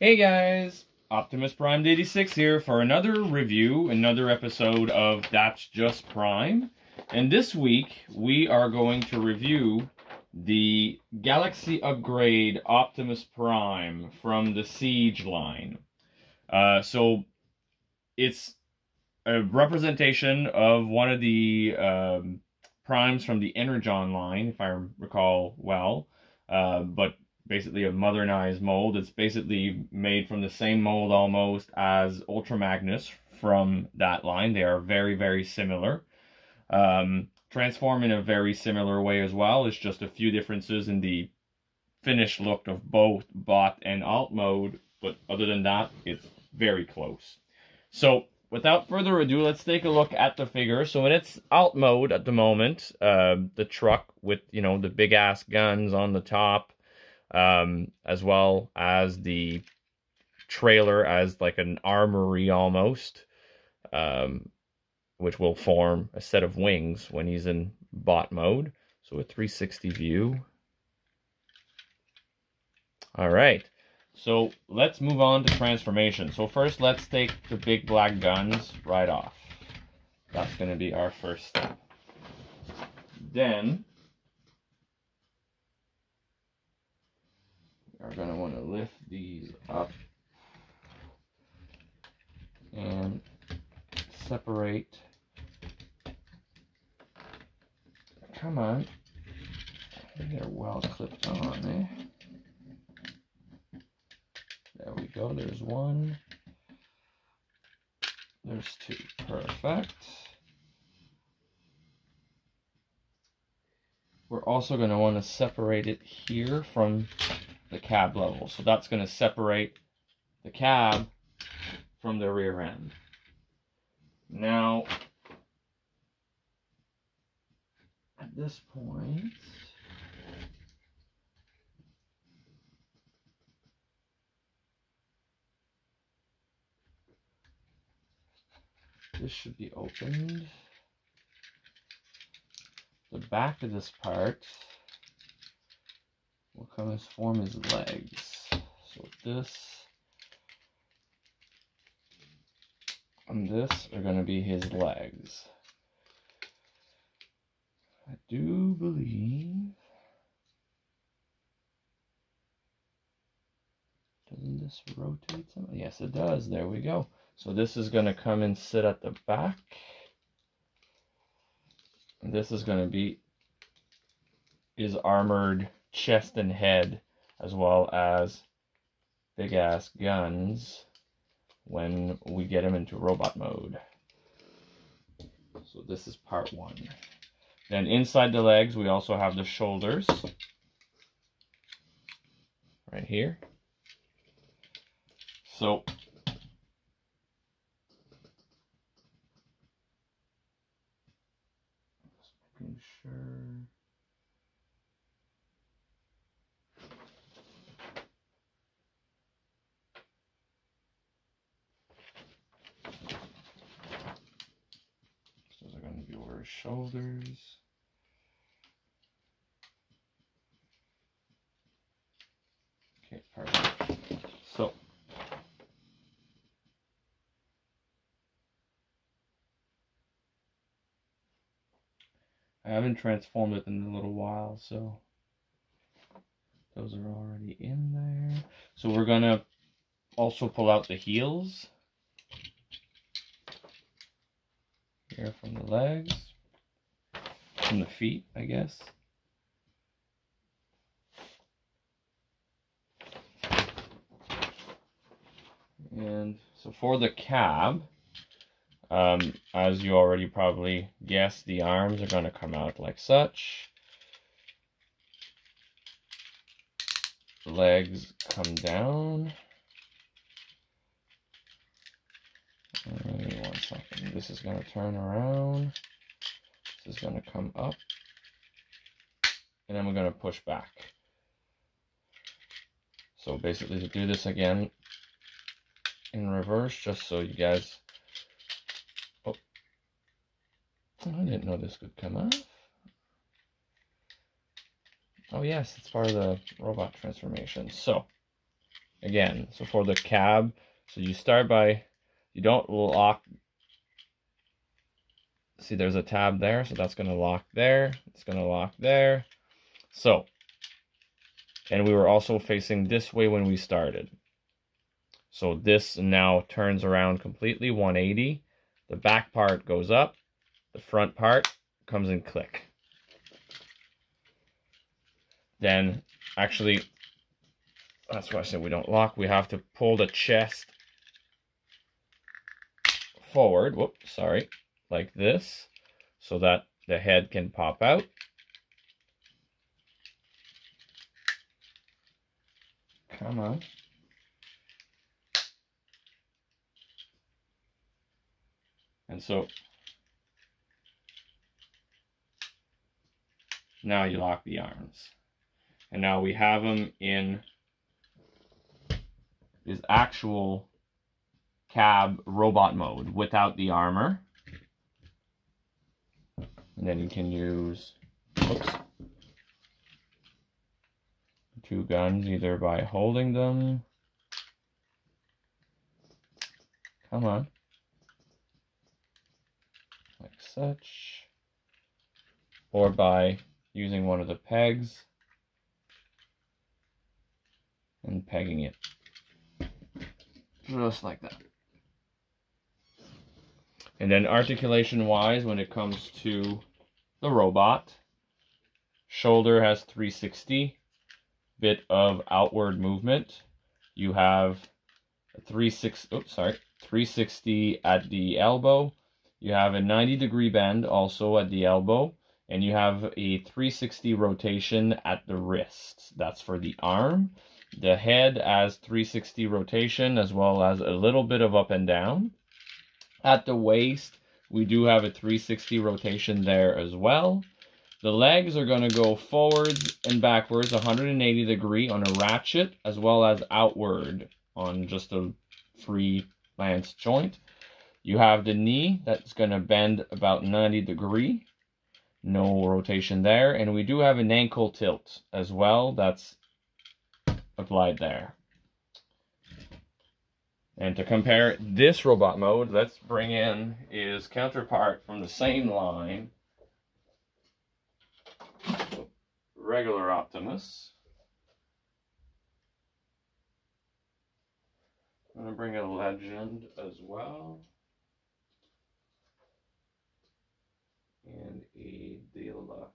Hey guys, Optimus Prime 86 here for another review, another episode of That's Just Prime. And this week we are going to review the Galaxy Upgrade Optimus Prime from the Siege line. So it's a representation of one of the primes from the Energon line, if I recall well, but basically a modernized mold. It's basically made from the same mold almost as Ultra Magnus from that line. They are very, very similar. Transform in a very similar way as well. It's just a few differences in the finished look of both bot and alt mode, but other than that, it's very close. So without further ado, let's take a look at the figure. So in its alt mode at the moment, the truck with, the big ass guns on the top, as well as the trailer as like an armory almost, which will form a set of wings when he's in bot mode. So a 360 view. All right, so let's move on to transformation. So first, let's take the big black guns right off. That's going to be our first step. Then are going to want to lift these up and separate. Come on. They're well clipped on there. There we go. There's one. There's two. Perfect. We're also going to want to separate it here from the cab level. So that's going to separate the cab from the rear end. Now, at this point, this should be opened. The back of this part will come as form his legs. So this and this are going to be his legs. I do believe, doesn't this rotate some? Yes, it does. There we go. So this is going to come and sit at the back. And this is going to be his armored chest and head, as well as big ass guns when we get him into robot mode. So this is part one. Then inside the legs, we also have the shoulders right here. So just making sure. So they're going to be over his shoulders. Okay, perfect. So I haven't transformed it in a little while, so those are already in there. So we're gonna also pull out the heels here from the legs, from the feet, I guess. And so for the cab, as you already probably guessed, the arms are going to come out like such. The legs come down. Give me 1 second. This is going to turn around. This is going to come up. And then we're going to push back. So basically to do this again in reverse, just so you guys... Oh, I didn't know this could come off. Oh yes, it's part of the robot transformation. So again. So for the cab, so you start by, you don't lock. See, there's a tab there, so that's going to lock there. It's going to lock there. So, and we were also facing this way when we started. So this now turns around completely 180. The back part goes up. The front part comes in click. Then, actually, that's why I said we don't lock. We have to pull the chest forward. Whoops, sorry. Like this, so that the head can pop out. Come on. And so now you lock the arms. And now we have him in his actual cab robot mode without the armor. And then you can use, oops, 2 guns either by holding them. Come on. Like such. Or by using one of the pegs and pegging it. Just like that. And then articulation wise, when it comes to the robot, shoulder has 360, bit of outward movement. You have a 360 at the elbow. You have a 90-degree bend also at the elbow, and you have a 360 rotation at the wrist. That's for the arm. The head has 360 rotation as well as a little bit of up and down. At the waist, we do have a 360 rotation there as well. The legs are going to go forwards and backwards 180 degree on a ratchet, as well as outward on just a free lance joint. You have the knee that's going to bend about 90 degree. No rotation there. And we do have an ankle tilt as well that's applied there. And to compare this robot mode, let's bring in his counterpart from the same line. Regular Optimus. I'm going to bring a Legend as well. And a Deluxe.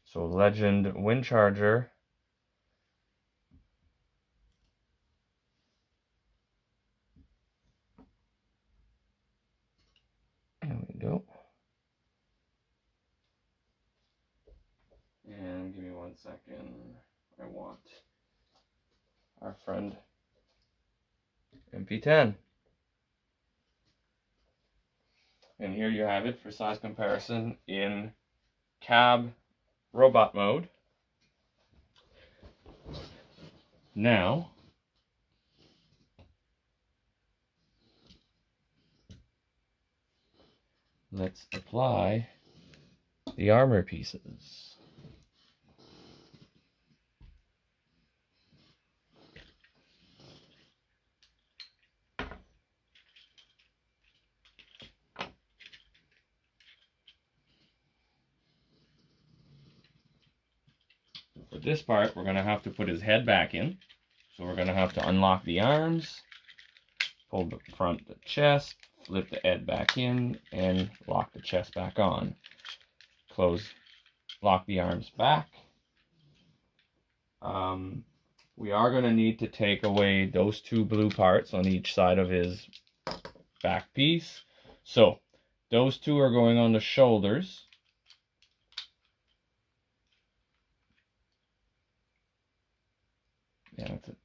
So Legend Wind Charger. There we go. And give me 1 second. I want our friend Ep10. And here you have it for size comparison in cab robot mode. Now, let's apply the armor pieces. For this part, we're going to have to put his head back in. So we're going to have to unlock the arms, pull the front, the chest, flip the head back in, and lock the chest back on. Close, lock the arms back. We are going to need to take away those 2 blue parts on each side of his back piece. So those 2 are going on the shoulders. Yeah, that's it.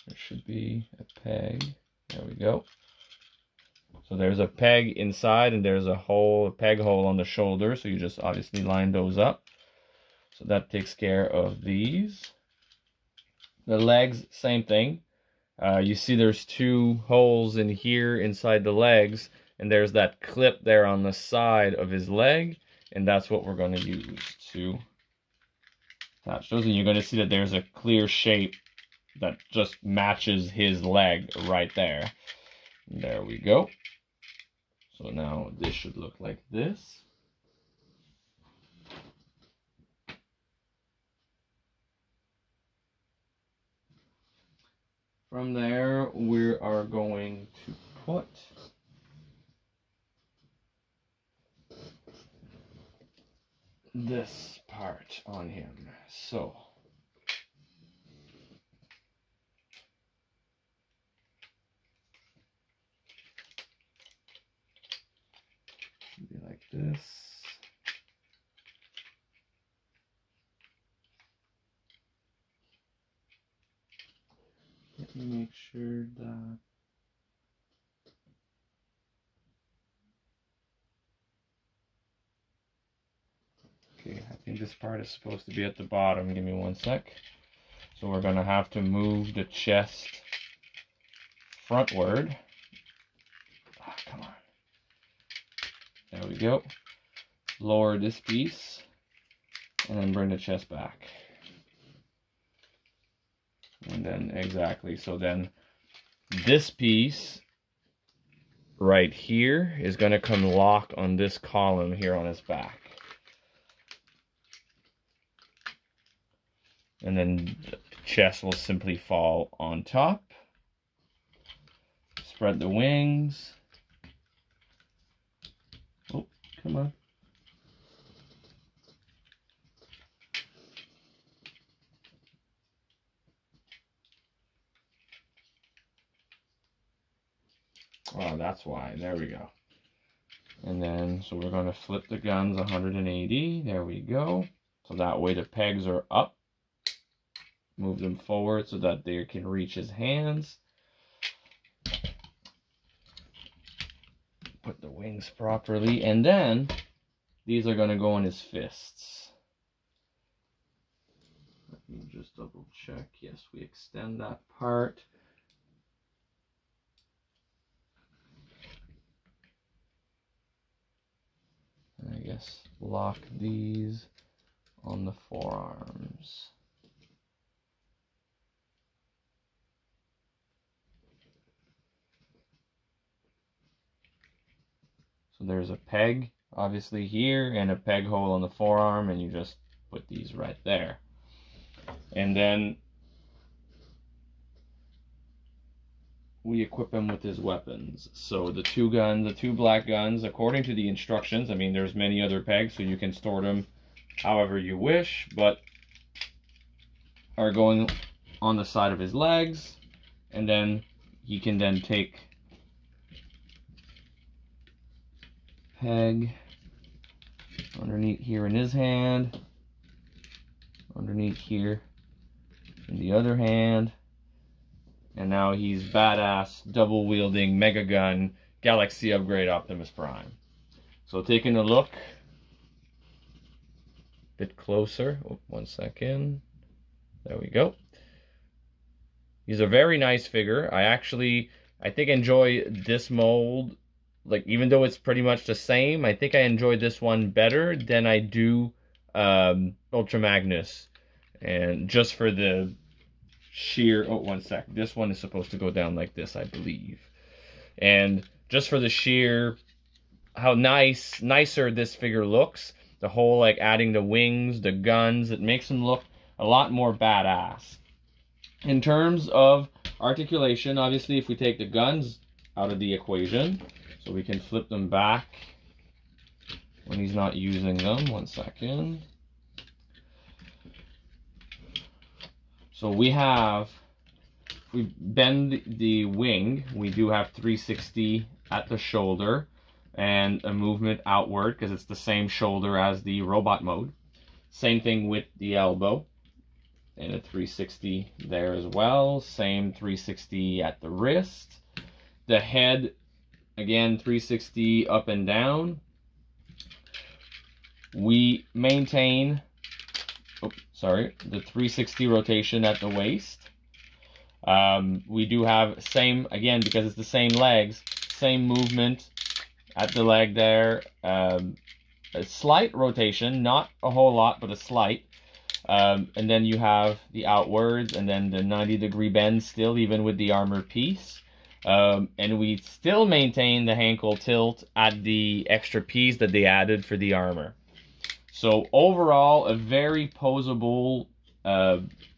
There should be a peg. There we go. So there's a peg inside and there's a peg hole on the shoulder. So you just obviously line those up. So that takes care of these. The legs, same thing. You see there's two holes in here inside the legs, and there's that clip there on the side of his leg, and that's what we're going to use to attach those. And you're going to see that there's a clear shape that just matches his leg right there. There we go. So now this should look like this. From there, we are going to put this part on him. So be like this. Let me make sure that okay, I think this part is supposed to be at the bottom. Give me one sec. So we're going to have to move the chest frontward. Ah, come on. There we go. Lower this piece and then bring the chest back. And then exactly, so then this piece right here is going to come lock on this column here on his back. And then the chest will simply fall on top. Spread the wings. Oh, come on. Oh, that's why. There we go. And then, so we're going to flip the guns 180. There we go. So that way the pegs are up. Move them forward so that they can reach his hands. Put the wings properly. And then, these are going to go on his fists. Let me just double check. Yes, we extend that part. And I guess lock these on the forearms. So there's a peg, obviously here, and a peg hole on the forearm, and you just put these right there. And then we equip him with his weapons. So the two guns, the two black guns, according to the instructions, I mean, there's many other pegs, so you can store them however you wish, but are going on the side of his legs, and then he can then take peg underneath here in his hand, underneath here in the other hand, and now he's badass double wielding mega gun galaxy upgrade Optimus Prime. So taking a look a bit closer, oh, 1 second, there we go. He's a very nice figure. I think enjoy this mold. Like, even though it's pretty much the same, I think I enjoy this one better than I do Ultra Magnus. And just for the sheer... Oh, 1 sec. This one is supposed to go down like this, I believe. And just for the sheer... how nicer this figure looks. The whole, like, adding the wings, the guns, it makes him look a lot more badass. In terms of articulation, obviously, if we take the guns out of the equation... So we can flip them back when he's not using them. 1 second. So we bend the wing. We do have 360 at the shoulder and a movement outward because it's the same shoulder as the robot mode. Same thing with the elbow and a 360 there as well. Same 360 at the wrist. The head, again, 360 up and down. We maintain, the 360 rotation at the waist. We do have same, again, because it's the same legs, same movement at the leg there. A slight rotation, not a whole lot, but a slight. And then you have the outwards, and then the 90-degree bend still, even with the armor piece. And we still maintain the ankle tilt at the extra piece that they added for the armor. So overall, a very poseable,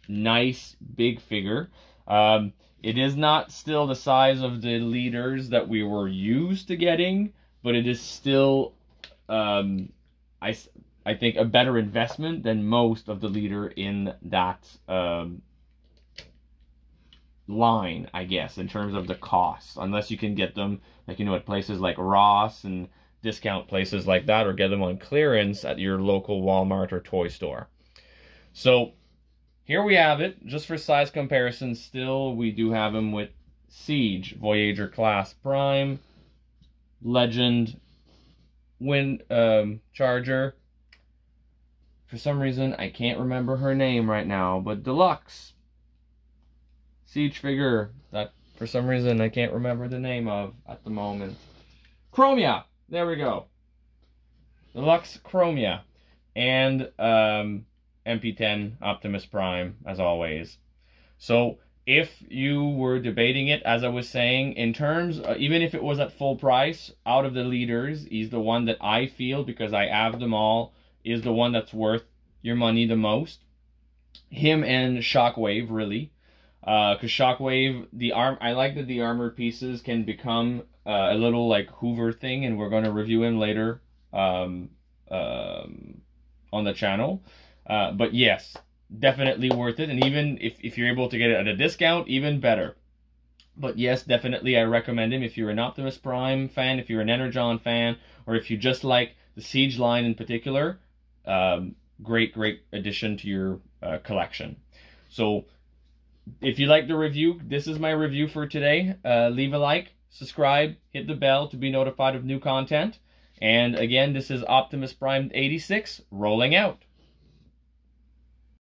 nice, big figure. It is not still the size of the leaders that we were used to getting, but it is still, I think, a better investment than most of the leader in that line, I guess, in terms of the costs. Unless you can get them, like, you know, at places like Ross and discount places like that, or get them on clearance at your local Walmart or toy store. So here we have it. Just for size comparison, still we do have him with Siege, Voyager class Prime, Legend, Wind Charger. For some reason, I can't remember her name right now, but Deluxe Siege figure that for some reason I can't remember the name of at the moment. Chromia, there we go. Deluxe Chromia, and MP10 Optimus Prime, as always. So if you were debating it, as I was saying, in terms, even if it was at full price, out of the leaders, he's the one that I feel, because I have them all, is the one that's worth your money the most. Him and Shockwave, really. Because Shockwave, I like that the armor pieces can become a little like Hoover thing, and we're going to review him later on the channel. But yes, definitely worth it. And even if you're able to get it at a discount, even better. But yes, definitely I recommend him if you're an Optimus Prime fan, if you're an Energon fan, or if you just like the Siege line in particular. Great addition to your collection. So if you like the review, this is my review for today. Leave a like, subscribe, hit the bell to be notified of new content. And again, this is Optimus Prime 86 rolling out.